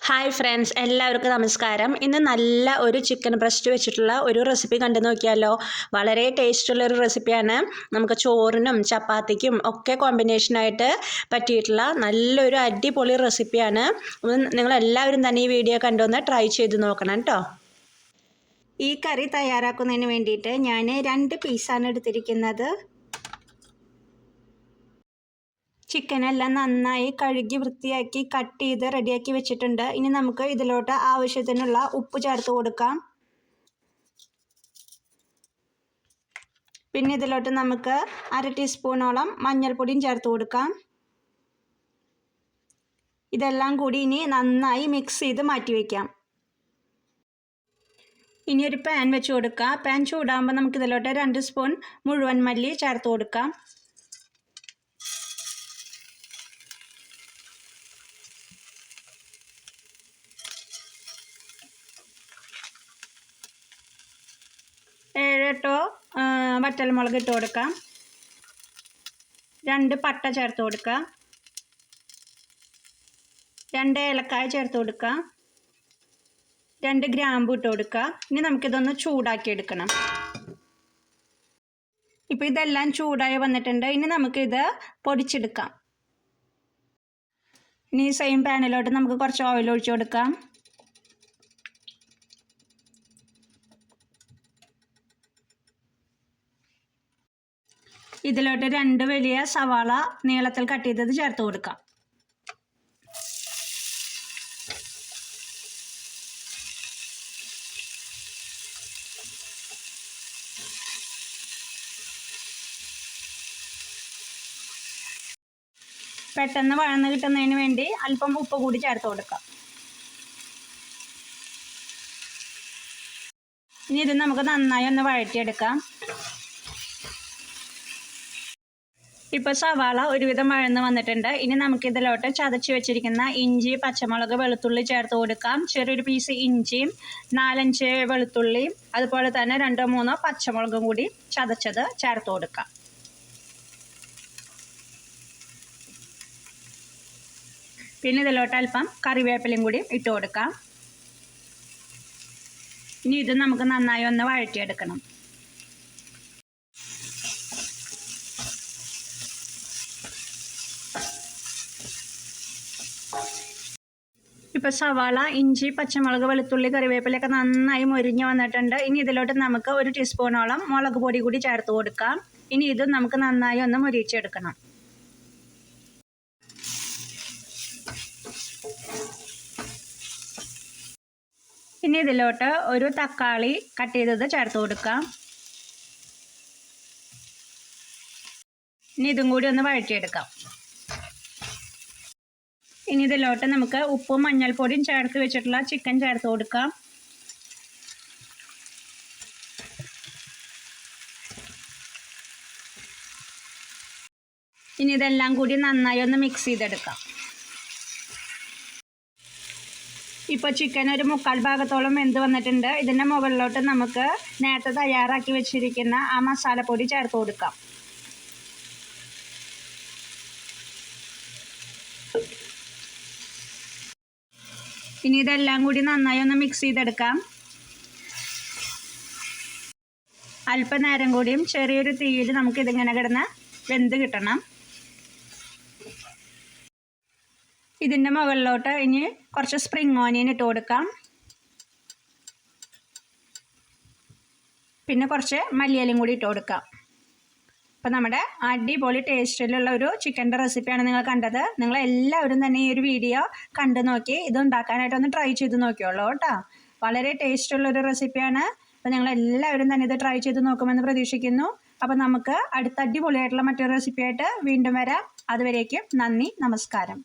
Hi friends, എല്ലാവർക്കും നമസ്കാരം. ഇന്ന് നല്ല ഒരു ചിക്കൻ ബ്രസ്റ്റ് വെച്ചിട്ടുള്ള ഒരു റെസിപ്പി കണ്ടു നോക്കിയാലോ. വളരെ ടേസ്റ്റുള്ള ഒരു റെസിപ്പിയാണ്. നമുക്ക് ചോറിനും ചപ്പാത്തിക്കും ഒക്കെ കോമ്പിനേഷനായിട്ട് പറ്റിയിട്ടുള്ള നല്ലൊരു അടിപൊളി റെസിപ്പിയാണ്. നിങ്ങളെല്ലാവരും തന്നെ ഈ വീഡിയോ കണ്ടൊന്ന് ട്രൈ ചെയ്ത് നോക്കണം കേട്ടോ. ഈ കറി തയ്യാറാക്കുന്നതിന് വേണ്ടിയിട്ട് ഞാൻ 2 പീസാണ് എടുത്തിരിക്കുന്നത്. ചിക്കനെല്ലാം നന്നായി കഴുകി വൃത്തിയാക്കി കട്ട് ചെയ്ത് റെഡിയാക്കി വെച്ചിട്ടുണ്ട്. ഇനി നമുക്ക് ഇതിലോട്ട് ആവശ്യത്തിനുള്ള ഉപ്പ് ചേർത്ത് കൊടുക്കാം. പിന്നെ ഇതിലോട്ട് നമുക്ക് 1/2 ടീസ്പൂണോളം മഞ്ഞൾപ്പൊടിയും ചേർത്ത് കൊടുക്കാം. ഇതെല്ലാം കൂടി ഇനി നന്നായി മിക്സ് ചെയ്ത് മാറ്റി വയ്ക്കാം. ഇനി ഒരു പാൻ വെച്ച് കൊടുക്കാം. പാൻ ചൂടാകുമ്പോൾ നമുക്ക് ഇതിലോട്ട് 2 സ്പൂൺ മുഴുവൻ മല്ലി ചേർത്ത് കൊടുക്കാം. ഏഴെട്ടോ വറ്റൽമുളക് ഇട്ട് കൊടുക്കാം. 2 പട്ട ചേർത്ത് കൊടുക്കാം. 2 ഏലക്കായ ചേർത്ത് കൊടുക്കാം. 2 ഗ്രാമ്പു ഇട്ട് കൊടുക്കുക. ഇനി നമുക്കിതൊന്ന് ചൂടാക്കി എടുക്കണം. ഇപ്പോൾ ഇതെല്ലാം ചൂടായി വന്നിട്ടുണ്ട്. ഇനി നമുക്കിത് പൊടിച്ചെടുക്കാം. ഇനി സെയിം പാനിലോട്ട് നമുക്ക് കുറച്ച് ഓയിൽ ഒഴിച്ചു കൊടുക്കാം. ഇതിലോട്ട് 2 വലിയ സവാള നീളത്തിൽ കട്ട് ചെയ്തത് ചേർത്ത് കൊടുക്കാം. പെട്ടെന്ന് വഴന്ന് കിട്ടുന്നതിന് വേണ്ടി അല്പം ഉപ്പ് കൂടി ചേർത്ത് കൊടുക്കാം. ഇനി ഇത് നമുക്ക് നന്നായി ഒന്ന് വഴറ്റിയെടുക്കാം. ഇപ്പോൾ സവാള ഒരുവിധം വഴന്ന് വന്നിട്ടുണ്ട്. ഇനി നമുക്കിതിലോട്ട് ചതച്ച് വെച്ചിരിക്കുന്ന ഇഞ്ചി, പച്ചമുളക്, വെളുത്തുള്ളി ചേർത്ത് കൊടുക്കാം. ചെറിയൊരു പീസ് ഇഞ്ചിയും 4-5 വെളുത്തുള്ളിയും അതുപോലെ തന്നെ 2-3 പച്ചമുളകും കൂടി ചതച്ചത് ചേർത്ത് കൊടുക്കാം. പിന്നെ ഇതിലോട്ട് അല്പം കറിവേപ്പിലയും കൂടി ഇട്ട് കൊടുക്കാം. ഇനി ഇത് നമുക്ക് നന്നായി ഒന്ന് വഴറ്റിയെടുക്കണം. ഇപ്പോൾ സവാള, ഇഞ്ചി, പച്ചമുളക്, വെളുത്തുള്ളി, കറിവേപ്പിലയൊക്കെ നന്നായി മൊരിഞ്ഞ് വന്നിട്ടുണ്ട്. ഇനി ഇതിലോട്ട് നമുക്ക് 1 ടീസ്പൂണോളം മുളക് പൊടി കൂടി ചേർത്ത് കൊടുക്കാം. ഇനി ഇത് നമുക്ക് നന്നായി ഒന്ന് മൊരിച്ചെടുക്കണം. ഇനി ഇതിലോട്ട് ഒരു തക്കാളി കട്ട് ചെയ്തത് ചേർത്ത് കൊടുക്കാം. ഇനി ഇതും കൂടി ഒന്ന് വഴറ്റിയെടുക്കാം. ഇനി ഇതിലോട്ട് നമുക്ക് ഉപ്പും മഞ്ഞൾപ്പൊടിയും ചേർത്ത് വെച്ചിട്ടുള്ള ചിക്കൻ ചേർത്ത് കൊടുക്കാം. ഇനി ഇതെല്ലാം കൂടി നന്നായി ഒന്ന് മിക്സ് ചെയ്തെടുക്കാം. ഇപ്പോൾ ചിക്കൻ ഒരു 3/4 ഭാഗത്തോളം വെന്ത് വന്നിട്ടുണ്ട്. ഇതിൻ്റെ മുകളിലോട്ട് നമുക്ക് നേരത്തെ തയ്യാറാക്കി വെച്ചിരിക്കുന്ന ആ മസാലപ്പൊടി ചേർത്ത് കൊടുക്കാം. ഇനി ഇതെല്ലാം കൂടി നന്നായി ഒന്ന് മിക്സ് ചെയ്തെടുക്കാം. അല്പനേരം കൂടിയും ചെറിയൊരു തീയിൽ നമുക്ക് ഇതിങ്ങനെ കിടന്ന് വെന്ത് കിട്ടണം. ഇതിൻ്റെ മുകളിലോട്ട് ഇനി കുറച്ച് സ്പ്രിംഗ് ഓനിയൻ ഇട്ട് കൊടുക്കാം. പിന്നെ കുറച്ച് മല്ലിയിലയും കൂടി ഇട്ട് കൊടുക്കാം. അപ്പോൾ നമ്മുടെ അടിപൊളി ടേസ്റ്റിലുള്ള ഒരു ചിക്കൻ്റെ റെസിപ്പിയാണ് നിങ്ങൾ കണ്ടത്. നിങ്ങളെല്ലാവരും തന്നെ ഈ ഒരു വീഡിയോ കണ്ടു നോക്കി ഇത് ഉണ്ടാക്കാനായിട്ടൊന്ന് ട്രൈ ചെയ്ത് നോക്കിയോളൂ കേട്ടോ. വളരെ ടേസ്റ്റുള്ളൊരു റെസിപ്പിയാണ്. അപ്പോൾ നിങ്ങളെല്ലാവരും തന്നെ ഇത് ട്രൈ ചെയ്ത് നോക്കുമെന്ന് പ്രതീക്ഷിക്കുന്നു. അപ്പോൾ നമുക്ക് അടുത്ത അടിപൊളിയായിട്ടുള്ള മറ്റൊരു റെസിപ്പിയായിട്ട് വീണ്ടും വരാം. അതുവരേക്കും നന്ദി, നമസ്കാരം.